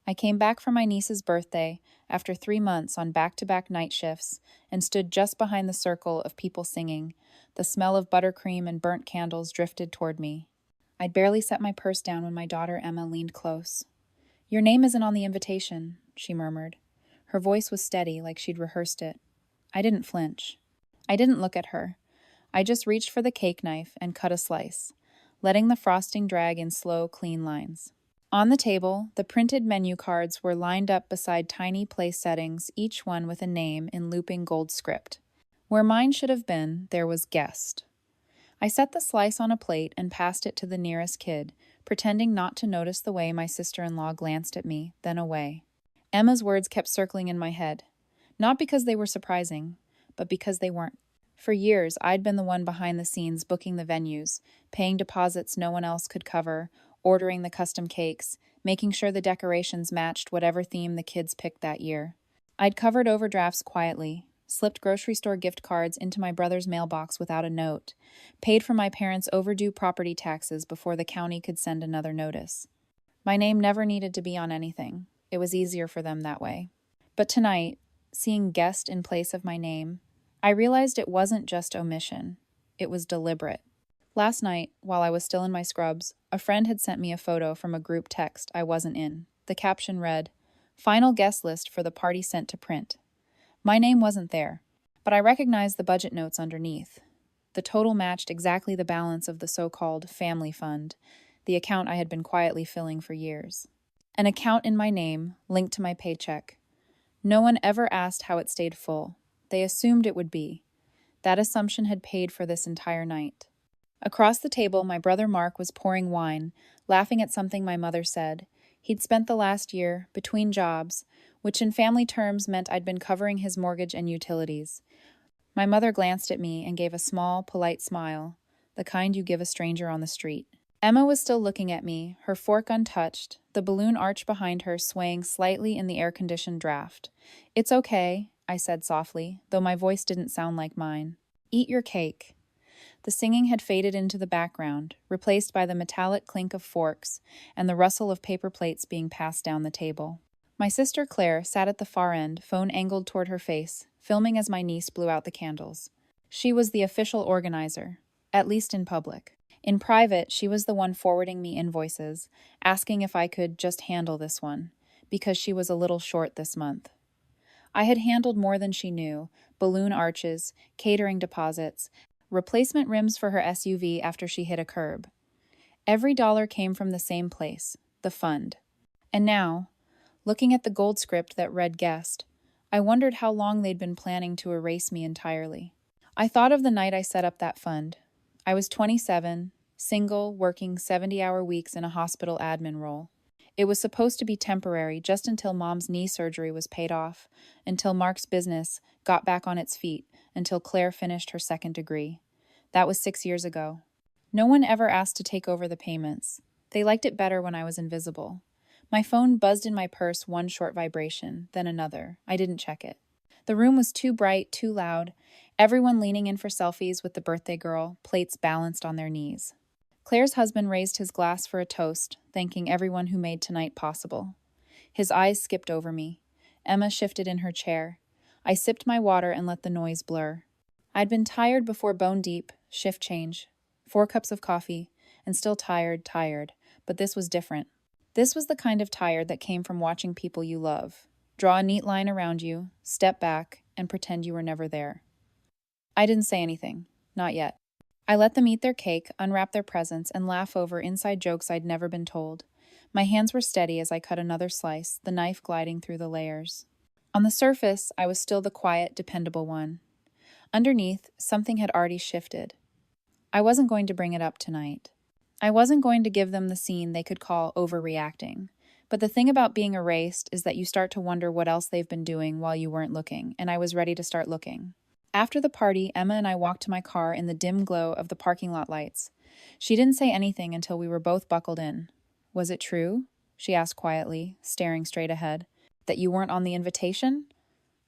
I came back from my niece's birthday after 3 months on back-to-back night shifts and stood just behind the circle of people singing. The smell of buttercream and burnt candles drifted toward me. I'd barely set my purse down when my daughter Emma leaned close. "Your name isn't on the invitation," she murmured. Her voice was steady, like she'd rehearsed it. I didn't flinch. I didn't look at her. I just reached for the cake knife and cut a slice, letting the frosting drag in slow, clean lines. On the table, the printed menu cards were lined up beside tiny place settings, each one with a name in looping gold script. Where mine should have been, there was guest. I set the slice on a plate and passed it to the nearest kid, pretending not to notice the way my sister-in-law glanced at me, then away. Emma's words kept circling in my head, not because they were surprising, but because they weren't. For years, I'd been the one behind the scenes booking the venues, paying deposits no one else could cover, ordering the custom cakes, making sure the decorations matched whatever theme the kids picked that year. I'd covered overdrafts quietly, slipped grocery store gift cards into my brother's mailbox without a note, paid for my parents' overdue property taxes before the county could send another notice. My name never needed to be on anything. It was easier for them that way. But tonight, seeing guest in place of my name, I realized it wasn't just omission. It was deliberate. Last night, while I was still in my scrubs, a friend had sent me a photo from a group text I wasn't in. The caption read, "Final guest list for the party sent to print." My name wasn't there, but I recognized the budget notes underneath. The total matched exactly the balance of the so-called family fund, the account I had been quietly filling for years. An account in my name, linked to my paycheck. No one ever asked how it stayed full. They assumed it would be. That assumption had paid for this entire night. Across the table, my brother Mark was pouring wine, laughing at something my mother said. He'd spent the last year between jobs, which in family terms meant I'd been covering his mortgage and utilities. My mother glanced at me and gave a small, polite smile, the kind you give a stranger on the street. Emma was still looking at me, her fork untouched, the balloon arch behind her swaying slightly in the air-conditioned draft. "It's okay," I said softly, though my voice didn't sound like mine. "Eat your cake." The singing had faded into the background, replaced by the metallic clink of forks and the rustle of paper plates being passed down the table. My sister Claire sat at the far end, phone angled toward her face, filming as my niece blew out the candles. She was the official organizer, at least in public. In private, she was the one forwarding me invoices, asking if I could just handle this one, because she was a little short this month. I had handled more than she knew: balloon arches, catering deposits, replacement rims for her SUV after she hit a curb. Every dollar came from the same place, the fund. And now, looking at the gold script that read guest, I wondered how long they'd been planning to erase me entirely. I thought of the night I set up that fund. I was 27, single, working 70-hour weeks in a hospital admin role. It was supposed to be temporary, just until Mom's knee surgery was paid off, until Mark's business got back on its feet, until Claire finished her second degree. That was 6 years ago. No one ever asked to take over the payments. They liked it better when I was invisible. My phone buzzed in my purse, one short vibration, then another. I didn't check it. The room was too bright, too loud, everyone leaning in for selfies with the birthday girl, plates balanced on their knees. Claire's husband raised his glass for a toast, thanking everyone who made tonight possible. His eyes skipped over me. Emma shifted in her chair. I sipped my water and let the noise blur. I'd been tired before bone deep, shift change, 4 cups of coffee, and still tired, but this was different. This was the kind of tired that came from watching people you love. Draw a neat line around you, step back, and pretend you were never there. I didn't say anything. Not yet. I let them eat their cake, unwrap their presents, and laugh over inside jokes I'd never been told. My hands were steady as I cut another slice, the knife gliding through the layers. On the surface, I was still the quiet, dependable one. Underneath, something had already shifted. I wasn't going to bring it up tonight. I wasn't going to give them the scene they could call overreacting. But the thing about being erased is that you start to wonder what else they've been doing while you weren't looking, and I was ready to start looking. After the party, Emma and I walked to my car in the dim glow of the parking lot lights. She didn't say anything until we were both buckled in. "Was it true?" she asked quietly, staring straight ahead. "That you weren't on the invitation?"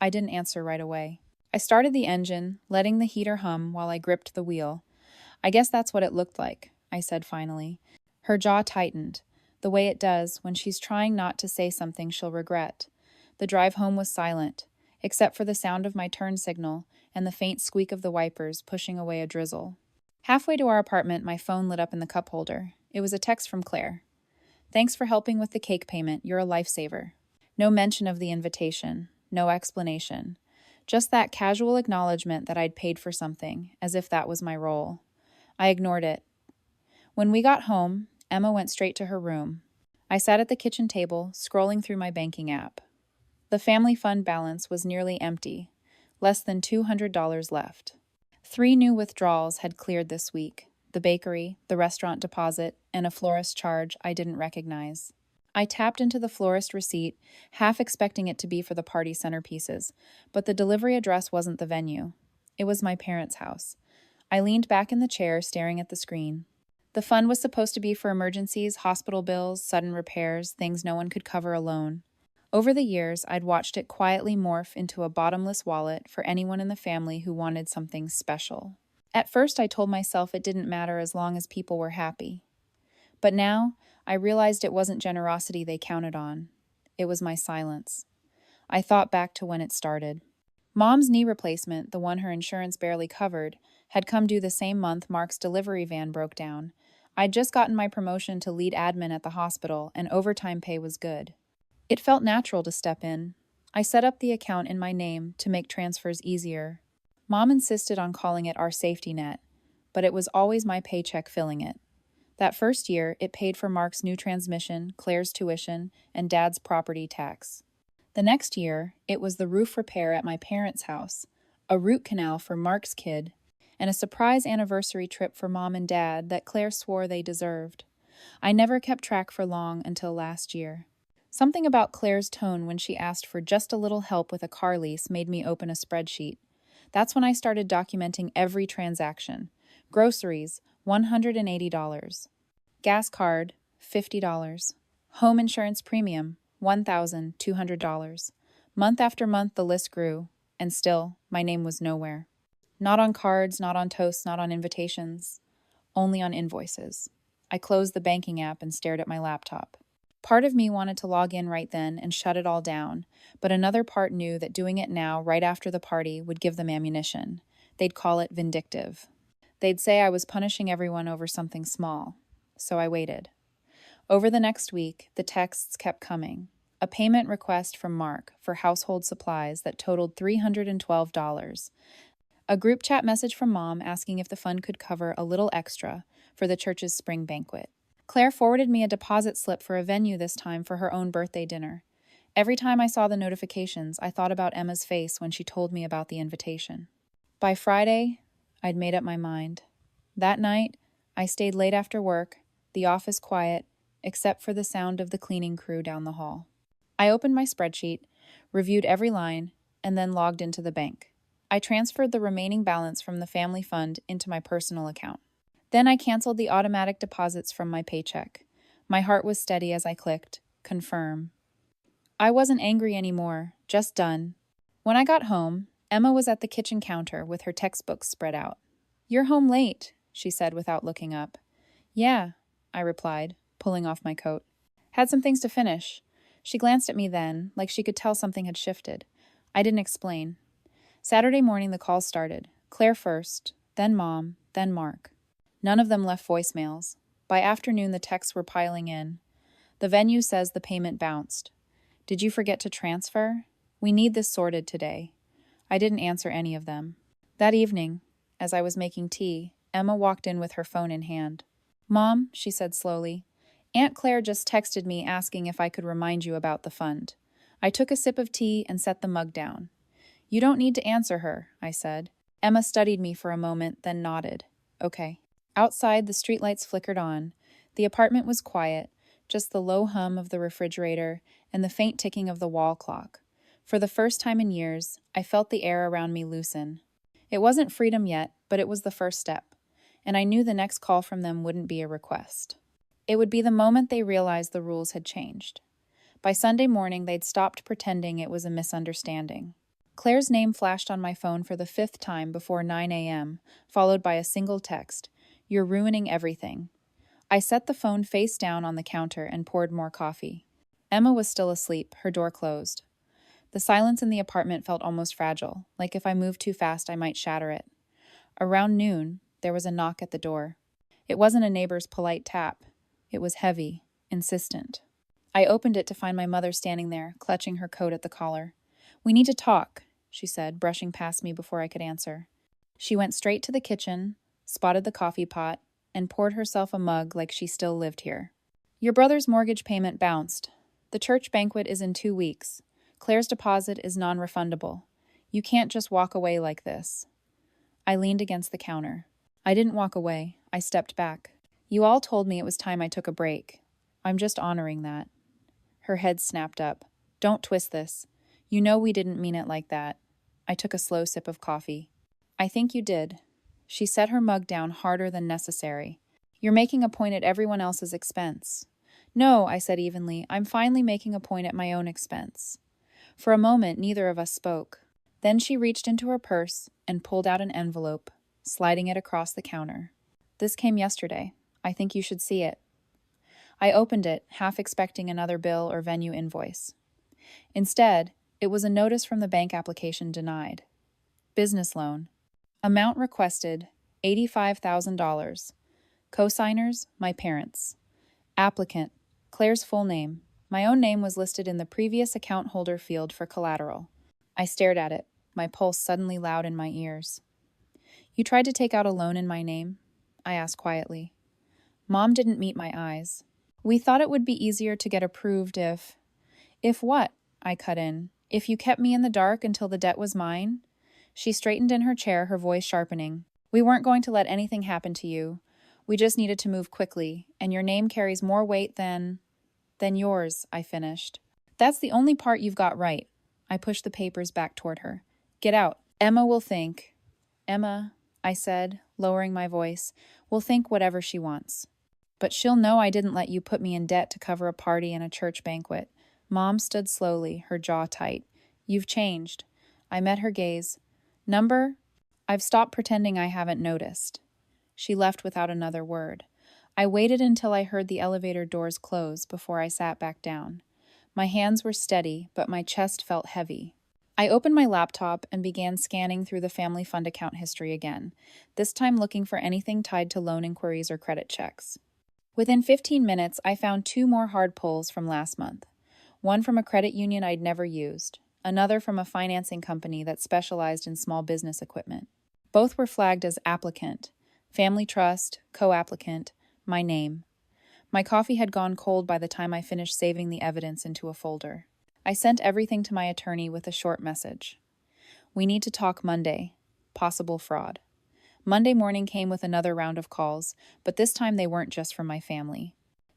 I didn't answer right away. I started the engine, letting the heater hum while I gripped the wheel. "I guess that's what it looked like," I said finally. Her jaw tightened. the way it does when she's trying not to say something she'll regret. The drive home was silent, except for the sound of my turn signal and the faint squeak of the wipers pushing away a drizzle. Halfway to our apartment, my phone lit up in the cup holder. It was a text from Claire. "Thanks for helping with the cake payment. You're a lifesaver." No mention of the invitation. No explanation. Just that casual acknowledgement that I'd paid for something, as if that was my role. I ignored it. When we got home, Emma went straight to her room. I sat at the kitchen table, scrolling through my banking app. The family fund balance was nearly empty, less than $200 left. 3 new withdrawals had cleared this week: the bakery, the restaurant deposit, and a florist charge I didn't recognize. I tapped into the florist receipt, half expecting it to be for the party centerpieces, but the delivery address wasn't the venue. It was my parents' house. I leaned back in the chair, staring at the screen. The fund was supposed to be for emergencies, hospital bills, sudden repairs, things no one could cover alone. Over the years, I'd watched it quietly morph into a bottomless wallet for anyone in the family who wanted something special. At first, I told myself it didn't matter as long as people were happy. But now, I realized it wasn't generosity they counted on. It was my silence. I thought back to when it started. Mom's knee replacement, the one her insurance barely covered, had come due the same month Mark's delivery van broke down. I'd just gotten my promotion to lead admin at the hospital, and overtime pay was good. It felt natural to step in. I set up the account in my name to make transfers easier. Mom insisted on calling it our safety net, but it was always my paycheck filling it. That first year, it paid for Mark's new transmission, Claire's tuition, and Dad's property tax. The next year, it was the roof repair at my parents' house, a root canal for Mark's kid, and a surprise anniversary trip for Mom and Dad that Claire swore they deserved. I never kept track for long until last year. Something about Claire's tone when she asked for just a little help with a car lease made me open a spreadsheet. That's when I started documenting every transaction. Groceries, $180. Gas card, $50. Home insurance premium, $1,200. Month after month, the list grew, and still, my name was nowhere. Not on cards, not on toasts, not on invitations. Only on invoices. I closed the banking app and stared at my laptop. Part of me wanted to log in right then and shut it all down, but another part knew that doing it now, right after the party, would give them ammunition. They'd call it vindictive. They'd say I was punishing everyone over something small. So I waited. Over the next week, the texts kept coming. A payment request from Mark for household supplies that totaled $312. A group chat message from Mom asking if the fund could cover a little extra for the church's spring banquet. Claire forwarded me a deposit slip for a venue this time for her own birthday dinner. Every time I saw the notifications, I thought about Emma's face when she told me about the invitation. By Friday, I'd made up my mind. That night, I stayed late after work, the office quiet, except for the sound of the cleaning crew down the hall. I opened my spreadsheet, reviewed every line, and then logged into the bank. I transferred the remaining balance from the family fund into my personal account. Then I canceled the automatic deposits from my paycheck. My heart was steady as I clicked, confirm. I wasn't angry anymore, just done. When I got home, Emma was at the kitchen counter with her textbooks spread out. "You're home late," she said without looking up. "Yeah," I replied, pulling off my coat. "Had some things to finish." She glanced at me then, like she could tell something had shifted. I didn't explain. Saturday morning the calls started. Claire first, then Mom, then Mark. None of them left voicemails. By afternoon, the texts were piling in. "The venue says the payment bounced. Did you forget to transfer? We need this sorted today." I didn't answer any of them. That evening, as I was making tea, Emma walked in with her phone in hand. "Mom," she said slowly, "Aunt Claire just texted me asking if I could remind you about the fund." I took a sip of tea and set the mug down. "You don't need to answer her," I said. Emma studied me for a moment, then nodded. "Okay." Outside, the streetlights flickered on. The apartment was quiet, just the low hum of the refrigerator and the faint ticking of the wall clock. For the first time in years, I felt the air around me loosen. It wasn't freedom yet, but it was the first step, and I knew the next call from them wouldn't be a request. It would be the moment they realized the rules had changed. By Sunday morning, they'd stopped pretending it was a misunderstanding. Claire's name flashed on my phone for the 5th time before 9 a.m., followed by a single text: "You're ruining everything." I set the phone face down on the counter and poured more coffee. Emma was still asleep, her door closed. The silence in the apartment felt almost fragile, like if I moved too fast I might shatter it. Around noon, there was a knock at the door. It wasn't a neighbor's polite tap. It was heavy, insistent. I opened it to find my mother standing there, clutching her coat at the collar. "We need to talk," she said, brushing past me before I could answer. She went straight to the kitchen, spotted the coffee pot, and poured herself a mug like she still lived here. "Your brother's mortgage payment bounced. The church banquet is in 2 weeks. Claire's deposit is non-refundable. You can't just walk away like this." I leaned against the counter. I didn't walk away. I stepped back. "You all told me it was time I took a break. I'm just honoring that." Her head snapped up. "Don't twist this. You know we didn't mean it like that." I took a slow sip of coffee. "I think you did." She set her mug down harder than necessary. "You're making a point at everyone else's expense." "No," I said evenly. "I'm finally making a point at my own expense." For a moment, neither of us spoke. Then she reached into her purse and pulled out an envelope, sliding it across the counter. "This came yesterday. I think you should see it." I opened it, half expecting another bill or venue invoice. Instead, it was a notice from the bank application denied. Business loan. Amount requested, $85,000. Co-signers, my parents. Applicant, Claire's full name. My own name was listed in the previous account holder field for collateral. I stared at it, my pulse suddenly loud in my ears. "You tried to take out a loan in my name?" I asked quietly. Mom didn't meet my eyes. "We thought it would be easier to get approved if—" "If what?" I cut in. "If you kept me in the dark until the debt was mine?" She straightened in her chair, her voice sharpening. "We weren't going to let anything happen to you. We just needed to move quickly, and your name carries more weight than yours," I finished. "That's the only part you've got right." I pushed the papers back toward her. "Get out. Emma will think—" "Emma," I said, lowering my voice, "will think whatever she wants. But she'll know I didn't let you put me in debt to cover a party and a church banquet." Mom stood slowly, her jaw tight. "You've changed." I met her gaze. "Number?" "I've stopped pretending I haven't noticed." She left without another word. I waited until I heard the elevator doors close before I sat back down. My hands were steady, but my chest felt heavy. I opened my laptop and began scanning through the family fund account history again, this time looking for anything tied to loan inquiries or credit checks. Within 15 minutes, I found 2 more hard pulls from last month. One from a credit union I'd never used, another from a financing company that specialized in small business equipment. Both were flagged as applicant, family trust, co-applicant, my name. My coffee had gone cold by the time I finished saving the evidence into a folder. I sent everything to my attorney with a short message. "We need to talk Monday. Possible fraud." Monday morning came with another round of calls, but this time they weren't just from my family.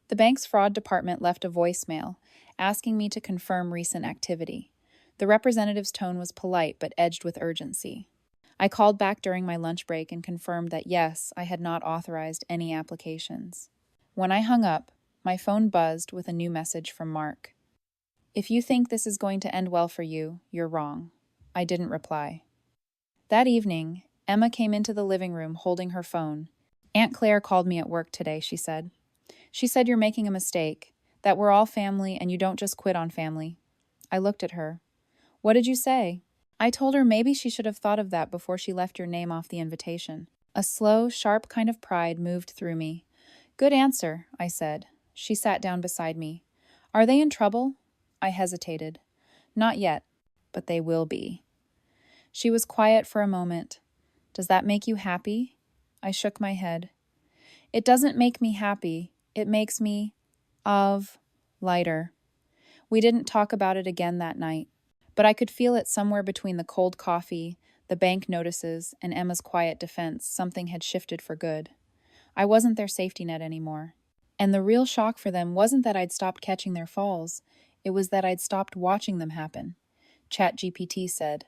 The bank's fraud department left a voicemail, asking me to confirm recent activity. The representative's tone was polite but edged with urgency. I called back during my lunch break and confirmed that yes, I had not authorized any applications. When I hung up, my phone buzzed with a new message from Mark. "If you think this is going to end well for you, you're wrong." I didn't reply. That evening, Emma came into the living room holding her phone. "Aunt Claire called me at work today," she said. "She said you're making a mistake, that we're all family and you don't just quit on family." I looked at her. "What did you say?" I told her maybe she should have thought of that before she left your name off the invitation. A slow, sharp kind of pride moved through me. "Good answer," I said. She sat down beside me. "Are they in trouble?" I hesitated. "Not yet, but they will be." She was quiet for a moment. "Does that make you happy?" I shook my head. "It doesn't make me happy. It makes me, lighter." We didn't talk about it again that night, but I could feel it somewhere between the cold coffee, the bank notices, and Emma's quiet defense. Something had shifted for good. I wasn't their safety net anymore. And the real shock for them wasn't that I'd stopped catching their falls. It was that I'd stopped watching them happen. ChatGPT said.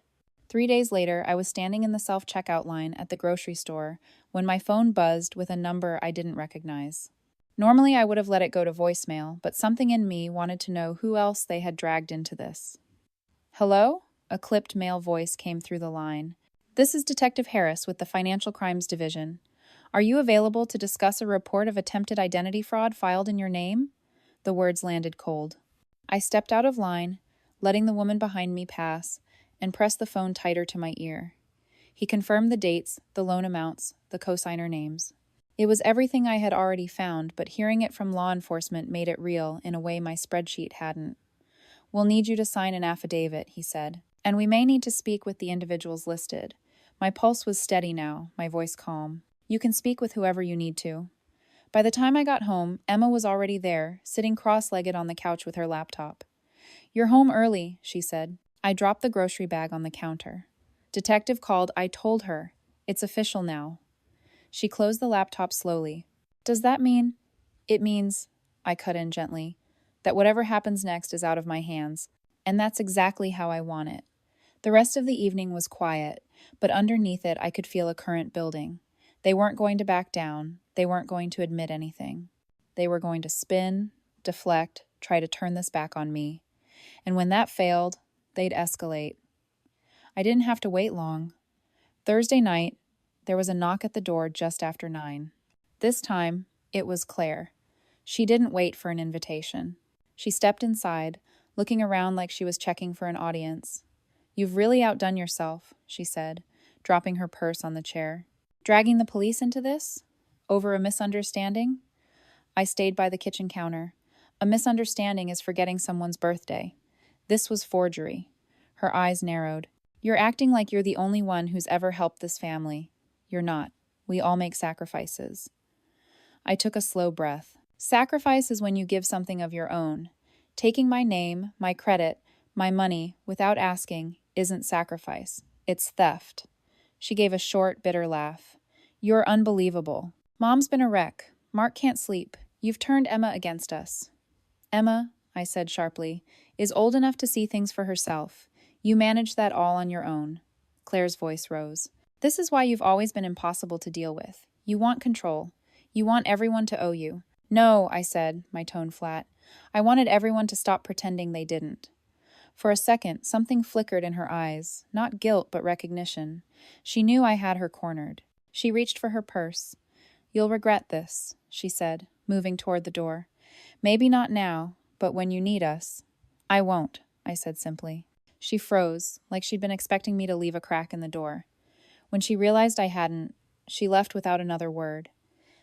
3 days later, I was standing in the self-checkout line at the grocery store when my phone buzzed with a number I didn't recognize. Normally, I would have let it go to voicemail, but something in me wanted to know who else they had dragged into this. "Hello?" A clipped male voice came through the line. "This is Detective Harris with the Financial Crimes Division. Are you available to discuss a report of attempted identity fraud filed in your name? The words landed cold. I stepped out of line, letting the woman behind me pass, and pressed the phone tighter to my ear. He confirmed the dates, the loan amounts, the cosigner names. It was everything I had already found, but hearing it from law enforcement made it real in a way my spreadsheet hadn't. We'll need you to sign an affidavit, he said, and we may need to speak with the individuals listed. My pulse was steady now, my voice calm. You can speak with whoever you need to. By the time I got home, Emma was already there, sitting cross-legged on the couch with her laptop. You're home early, she said. I dropped the grocery bag on the counter. Detective called. I told her. It's official now. She closed the laptop slowly. Does that mean? It means, I cut in gently, that whatever happens next is out of my hands, and that's exactly how I want it. The rest of the evening was quiet, but underneath it I could feel a current building. They weren't going to back down. They weren't going to admit anything. They were going to spin, deflect, try to turn this back on me. And when that failed, they'd escalate. I didn't have to wait long. Thursday night, there was a knock at the door just after 9. This time, it was Claire. She didn't wait for an invitation. She stepped inside, looking around like she was checking for an audience. You've really outdone yourself, she said, dropping her purse on the chair. Dragging the police into this? Over a misunderstanding? I stayed by the kitchen counter. A misunderstanding is forgetting someone's birthday. This was forgery. Her eyes narrowed. You're acting like you're the only one who's ever helped this family. You're not. We all make sacrifices. I took a slow breath. Sacrifice is when you give something of your own. Taking my name, my credit, my money, without asking, isn't sacrifice. It's theft. She gave a short, bitter laugh. You're unbelievable. Mom's been a wreck. Mark can't sleep. You've turned Emma against us. Emma, I said sharply, is old enough to see things for herself. You manage that all on your own. Claire's voice rose. This is why you've always been impossible to deal with. You want control. You want everyone to owe you. No, I said, my tone flat. I wanted everyone to stop pretending they didn't. For a second, something flickered in her eyes, not guilt but recognition. She knew I had her cornered. She reached for her purse. You'll regret this, she said, moving toward the door. Maybe not now, but when you need us. I won't, I said simply. She froze, like she'd been expecting me to leave a crack in the door. When she realized I hadn't, she left without another word.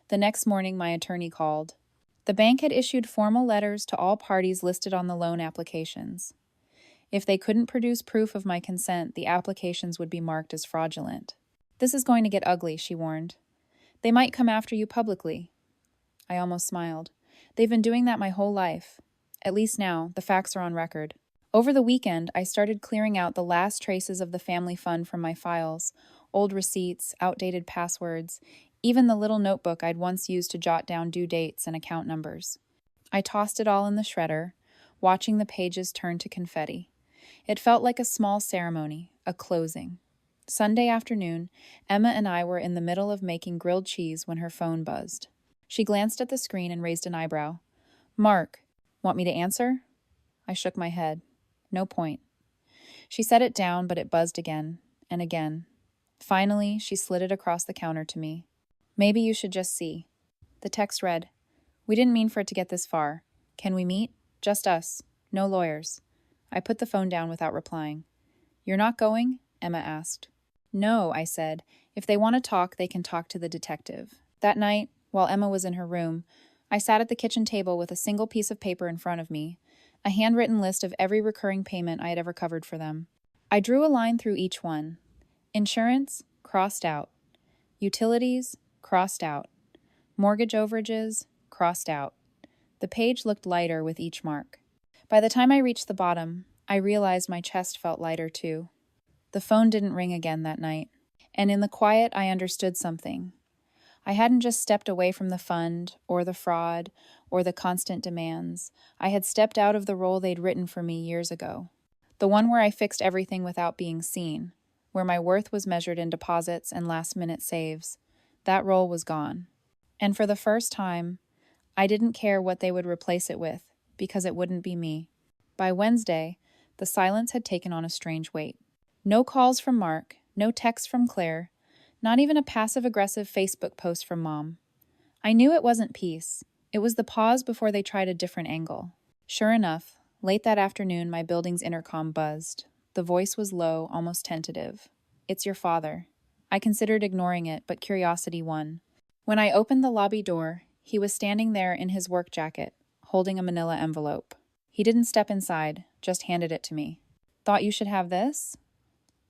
The next morning, my attorney called. The bank had issued formal letters to all parties listed on the loan applications. If they couldn't produce proof of my consent, the applications would be marked as fraudulent. This is going to get ugly, she warned. They might come after you publicly. I almost smiled. They've been doing that my whole life. At least now, the facts are on record. Over the weekend, I started clearing out the last traces of the family fund from my files, old receipts, outdated passwords, even the little notebook I'd once used to jot down due dates and account numbers. I tossed it all in the shredder, watching the pages turn to confetti. It felt like a small ceremony, a closing. Sunday afternoon, Emma and I were in the middle of making grilled cheese when her phone buzzed. She glanced at the screen and raised an eyebrow. Mark, want me to answer? I shook my head. No point. She set it down, but it buzzed again and again. Finally, she slid it across the counter to me. Maybe you should just see. The text read, We didn't mean for it to get this far. Can we meet? Just us. No lawyers. I put the phone down without replying. You're not going? Emma asked. No, I said. If they want to talk, they can talk to the detective. That night, while Emma was in her room, I sat at the kitchen table with a single piece of paper in front of me, a handwritten list of every recurring payment I had ever covered for them. I drew a line through each one. Insurance, crossed out. Utilities, crossed out. Mortgage overages, crossed out. The page looked lighter with each mark. By the time I reached the bottom, I realized my chest felt lighter too. The phone didn't ring again that night, and in the quiet I understood something. I hadn't just stepped away from the fund, or the fraud, or the constant demands. I had stepped out of the role they'd written for me years ago. The one where I fixed everything without being seen, where my worth was measured in deposits and last-minute saves. That role was gone. And for the first time, I didn't care what they would replace it with, because it wouldn't be me. By Wednesday, the silence had taken on a strange weight. No calls from Mark, no texts from Claire, Not even a passive-aggressive Facebook post from Mom. I knew it wasn't peace. It was the pause before they tried a different angle. Sure enough, late that afternoon, my building's intercom buzzed. The voice was low, almost tentative. "It's your father." I considered ignoring it, but curiosity won. When I opened the lobby door, he was standing there in his work jacket, holding a manila envelope. He didn't step inside, just handed it to me. "Thought you should have this?"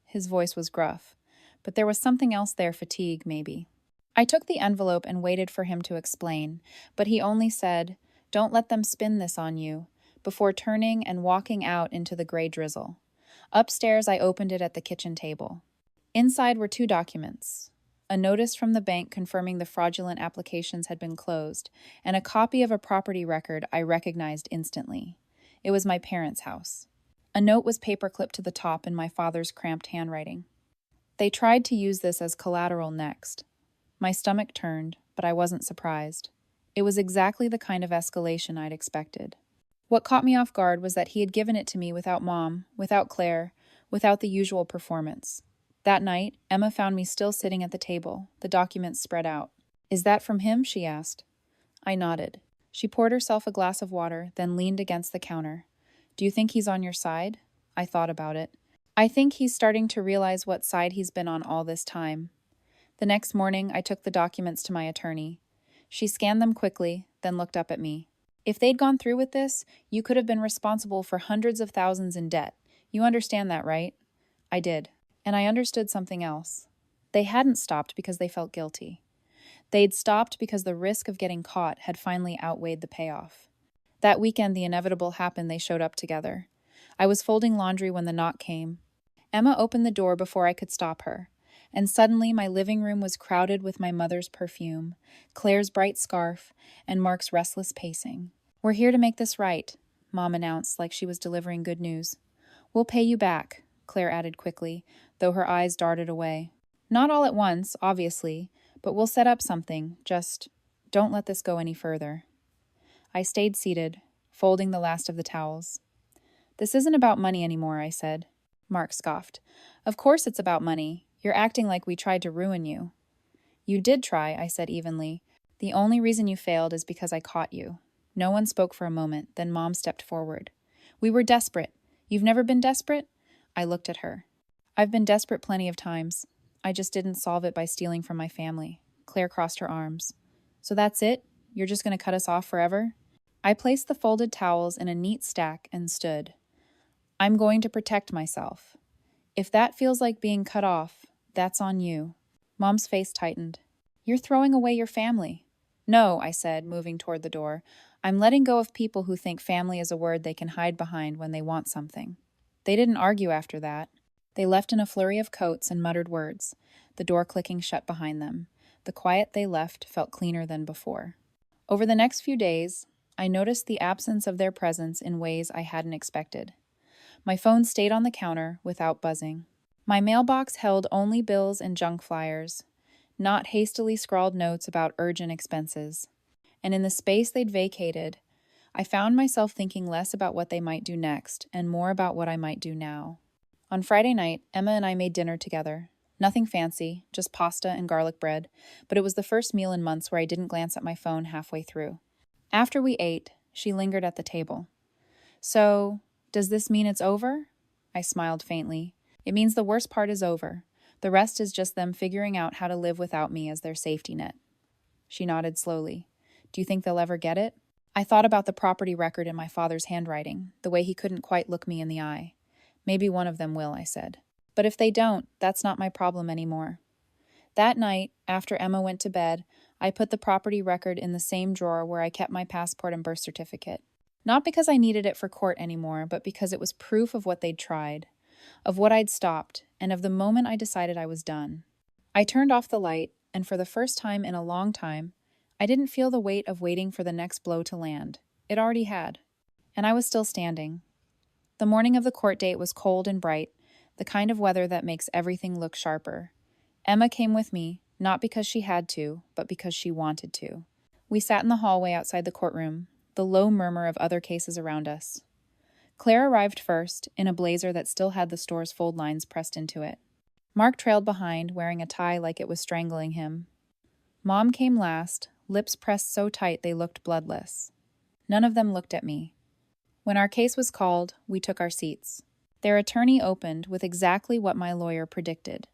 His voice was gruff, but there was something else there, fatigue, maybe. I took the envelope and waited for him to explain, but he only said, "Don't let them spin this on you," before turning and walking out into the gray drizzle. Upstairs, I opened it at the kitchen table. Inside were 2 documents: a notice from the bank confirming the fraudulent applications had been closed, and a copy of a property record I recognized instantly. It was my parents' house. A note was paperclipped to the top in my father's cramped handwriting. They tried to use this as collateral next. My stomach turned, but I wasn't surprised. It was exactly the kind of escalation I'd expected. What caught me off guard was that he had given it to me without Mom, without Claire, without the usual performance. That night, Emma found me still sitting at the table, the documents spread out. "Is that from him?" she asked. I nodded. She poured herself a glass of water, then leaned against the counter. "Do you think he's on your side?" I thought about it. "I think he's starting to realize what side he's been on all this time." The next morning, I took the documents to my attorney. She scanned them quickly, then looked up at me. "If they'd gone through with this, you could have been responsible for hundreds of thousands in debt. You understand that, right?" I did. And I understood something else. They hadn't stopped because they felt guilty. They'd stopped because the risk of getting caught had finally outweighed the payoff. That weekend the inevitable happened. They showed up together. I was folding laundry when the knock came. Emma opened the door before I could stop her, and suddenly my living room was crowded with my mother's perfume, Claire's bright scarf, and Mark's restless pacing. "We're here to make this right," Mom announced like she was delivering good news. "We'll pay you back," Claire added quickly, though her eyes darted away. "Not all at once, obviously, but we'll set up something. Just don't let this go any further." I stayed seated, folding the last of the towels. "This isn't about money anymore," I said. Mark scoffed. "Of course it's about money. You're acting like we tried to ruin you." "You did try," I said evenly. "The only reason you failed is because I caught you." No one spoke for a moment, then Mom stepped forward. "We were desperate. You've never been desperate?" I looked at her. "I've been desperate plenty of times. I just didn't solve it by stealing from my family." Claire crossed her arms. "So that's it? You're just going to cut us off forever?" I placed the folded towels in a neat stack and stood. "I'm going to protect myself. If that feels like being cut off, that's on you." Mom's face tightened. "You're throwing away your family." "No," I said, moving toward the door. "I'm letting go of people who think family is a word they can hide behind when they want something." They didn't argue after that. They left in a flurry of coats and muttered words, the door clicking shut behind them. The quiet they left felt cleaner than before. Over the next few days, I noticed the absence of their presence in ways I hadn't expected. My phone stayed on the counter without buzzing. My mailbox held only bills and junk flyers, not hastily scrawled notes about urgent expenses. And in the space they'd vacated, I found myself thinking less about what they might do next and more about what I might do now. On Friday night, Emma and I made dinner together. Nothing fancy, just pasta and garlic bread, but it was the first meal in months where I didn't glance at my phone halfway through. After we ate, she lingered at the table. "So, does this mean it's over?" I smiled faintly. "It means the worst part is over. The rest is just them figuring out how to live without me as their safety net." She nodded slowly. "Do you think they'll ever get it?" I thought about the property record in my father's handwriting, the way he couldn't quite look me in the eye. "Maybe one of them will," I said. "But if they don't, that's not my problem anymore." That night, after Emma went to bed, I put the property record in the same drawer where I kept my passport and birth certificate. Not because I needed it for court anymore, but because it was proof of what they'd tried, of what I'd stopped, and of the moment I decided I was done. I turned off the light, and for the first time in a long time, I didn't feel the weight of waiting for the next blow to land. It already had. And I was still standing. The morning of the court date was cold and bright, the kind of weather that makes everything look sharper. Emma came with me, not because she had to, but because she wanted to. We sat in the hallway outside the courtroom, the low murmur of other cases around us. Claire arrived first, in a blazer that still had the store's fold lines pressed into it. Mark trailed behind, wearing a tie like it was strangling him. Mom came last, lips pressed so tight they looked bloodless. None of them looked at me. When our case was called, we took our seats. Their attorney opened with exactly what my lawyer predicted.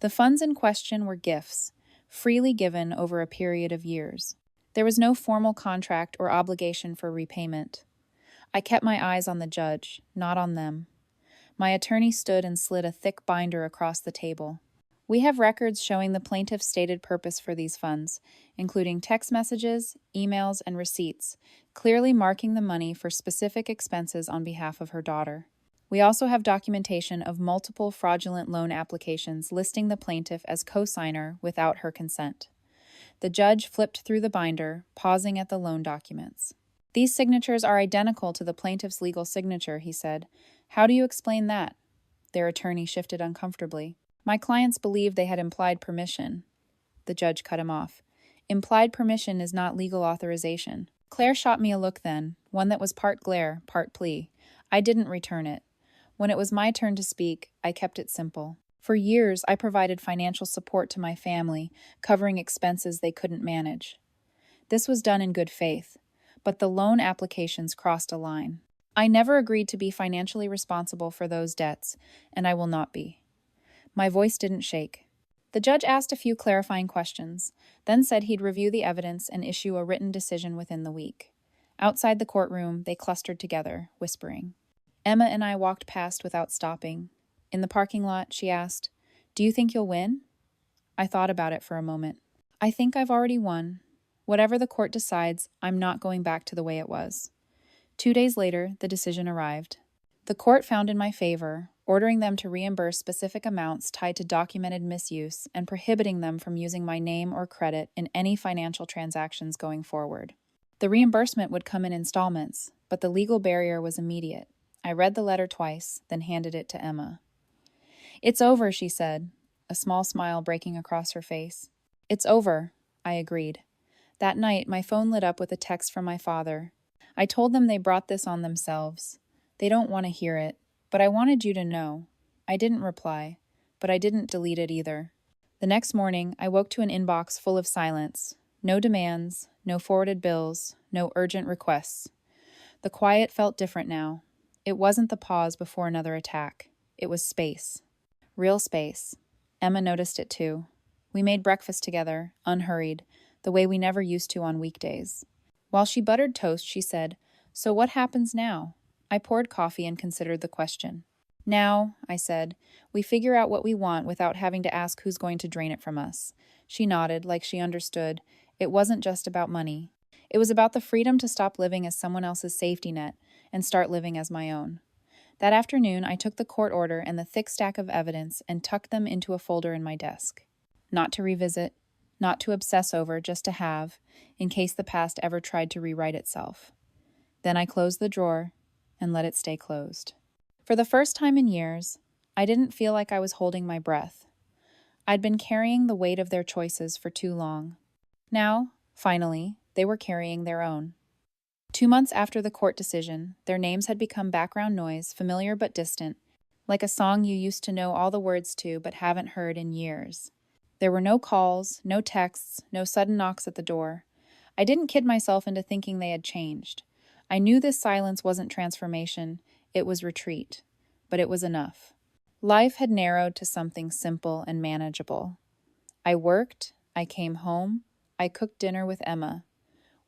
The funds in question were gifts, freely given over a period of years. There was no formal contract or obligation for repayment. I kept my eyes on the judge, not on them. My attorney stood and slid a thick binder across the table. We have records showing the plaintiff's stated purpose for these funds, including text messages, emails, and receipts, clearly marking the money for specific expenses on behalf of her daughter. We also have documentation of multiple fraudulent loan applications listing the plaintiff as co-signer without her consent. The judge flipped through the binder, pausing at the loan documents. "These signatures are identical to the plaintiff's legal signature," he said. "How do you explain that?" Their attorney shifted uncomfortably. "My clients believed they had implied permission." The judge cut him off. "Implied permission is not legal authorization." Claire shot me a look then, one that was part glare, part plea. I didn't return it. When it was my turn to speak, I kept it simple. For years, I provided financial support to my family, covering expenses they couldn't manage. This was done in good faith, but the loan applications crossed a line. I never agreed to be financially responsible for those debts, and I will not be. My voice didn't shake. The judge asked a few clarifying questions, then said he'd review the evidence and issue a written decision within the week. Outside the courtroom, they clustered together, whispering. Emma and I walked past without stopping. In the parking lot, she asked, "Do you think you'll win?" I thought about it for a moment. "I think I've already won. Whatever the court decides, I'm not going back to the way it was." 2 days later, the decision arrived. The court found in my favor, ordering them to reimburse specific amounts tied to documented misuse and prohibiting them from using my name or credit in any financial transactions going forward. The reimbursement would come in installments, but the legal barrier was immediate. I read the letter twice, then handed it to Emma. "It's over," she said, a small smile breaking across her face. "It's over," I agreed. That night, my phone lit up with a text from my father. I told them they brought this on themselves. They don't want to hear it, but I wanted you to know. I didn't reply, but I didn't delete it either. The next morning, I woke to an inbox full of silence. No demands, no forwarded bills, no urgent requests. The quiet felt different now. It wasn't the pause before another attack. It was space. Real space. Emma noticed it too. We made breakfast together, unhurried, the way we never used to on weekdays. While she buttered toast, she said, "So what happens now?" I poured coffee and considered the question. "Now," I said, "we figure out what we want without having to ask who's going to drain it from us." She nodded, like she understood. It wasn't just about money. It was about the freedom to stop living as someone else's safety net and start living as my own. That afternoon, I took the court order and the thick stack of evidence and tucked them into a folder in my desk. Not to revisit, not to obsess over, just to have, in case the past ever tried to rewrite itself. Then I closed the drawer and let it stay closed. For the first time in years, I didn't feel like I was holding my breath. I'd been carrying the weight of their choices for too long. Now, finally, they were carrying their own. 2 months after the court decision, their names had become background noise, familiar but distant, like a song you used to know all the words to but haven't heard in years. There were no calls, no texts, no sudden knocks at the door. I didn't kid myself into thinking they had changed. I knew this silence wasn't transformation, it was retreat. But it was enough. Life had narrowed to something simple and manageable. I worked, I came home, I cooked dinner with Emma.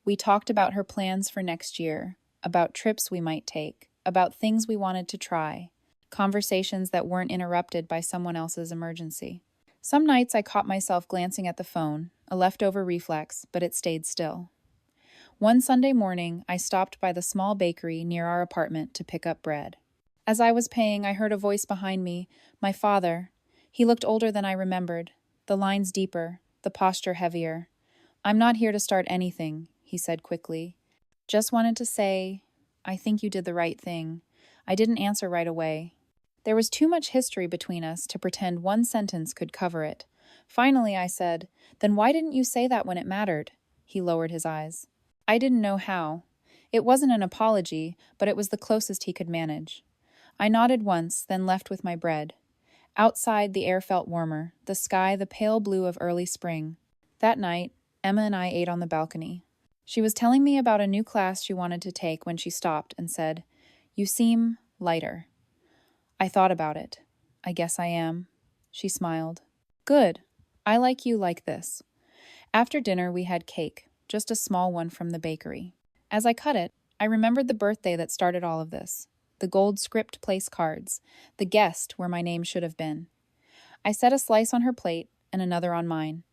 We talked about her plans for next year, about trips we might take, about things we wanted to try, conversations that weren't interrupted by someone else's emergency. Some nights I caught myself glancing at the phone, a leftover reflex, but it stayed still. One Sunday morning, I stopped by the small bakery near our apartment to pick up bread. As I was paying, I heard a voice behind me, my father. He looked older than I remembered, the lines deeper, the posture heavier. "I'm not here to start anything," he said quickly. "Just wanted to say, I think you did the right thing." I didn't answer right away. There was too much history between us to pretend one sentence could cover it. Finally, I said, "Then why didn't you say that when it mattered?" He lowered his eyes. I didn't know how. It wasn't an apology, but it was the closest he could manage. I nodded once, then left with my bread. Outside, the air felt warmer, the sky the pale blue of early spring. That night, Emma and I ate on the balcony. She was telling me about a new class she wanted to take when she stopped and said, "You seem lighter." I thought about it. "I guess I am." She smiled. "Good. I like you like this." After dinner, we had cake, just a small one from the bakery. As I cut it, I remembered the birthday that started all of this, the gold script place cards, the guest where my name should have been. I set a slice on her plate and another on mine.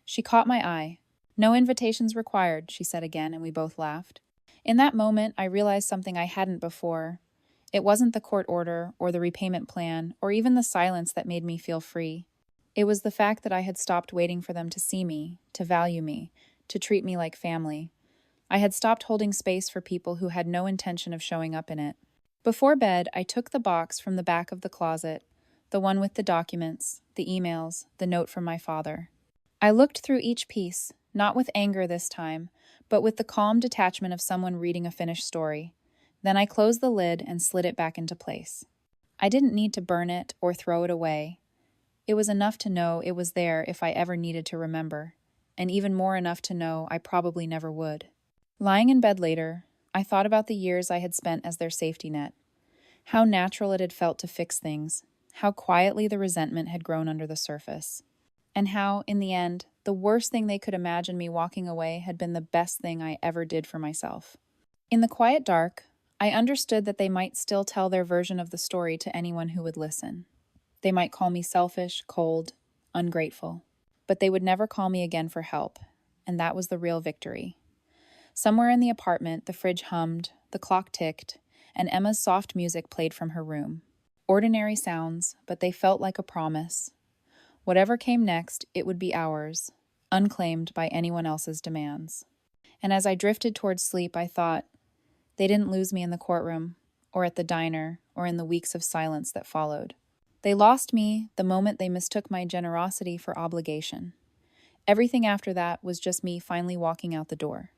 She caught my eye. "No invitations required," she said again, and we both laughed. In that moment, I realized something I hadn't before. It wasn't the court order or the repayment plan or even the silence that made me feel free. It was the fact that I had stopped waiting for them to see me, to value me, to treat me like family. I had stopped holding space for people who had no intention of showing up in it. Before bed, I took the box from the back of the closet, the one with the documents, the emails, the note from my father. I looked through each piece, not with anger this time, but with the calm detachment of someone reading a finished story. Then I closed the lid and slid it back into place. I didn't need to burn it or throw it away. It was enough to know it was there if I ever needed to remember, and even more enough to know I probably never would. Lying in bed later, I thought about the years I had spent as their safety net. How natural it had felt to fix things, how quietly the resentment had grown under the surface, and how, in the end, the worst thing they could imagine me walking away had been the best thing I ever did for myself. In the quiet dark, I understood that they might still tell their version of the story to anyone who would listen. They might call me selfish, cold, ungrateful, but they would never call me again for help, and that was the real victory. Somewhere in the apartment, the fridge hummed, the clock ticked, and Emma's soft music played from her room. Ordinary sounds, but they felt like a promise. Whatever came next, it would be ours, unclaimed by anyone else's demands. And as I drifted towards sleep, I thought, they didn't lose me in the courtroom, or at the diner, or in the weeks of silence that followed. They lost me the moment they mistook my generosity for obligation. Everything after that was just me finally walking out the door.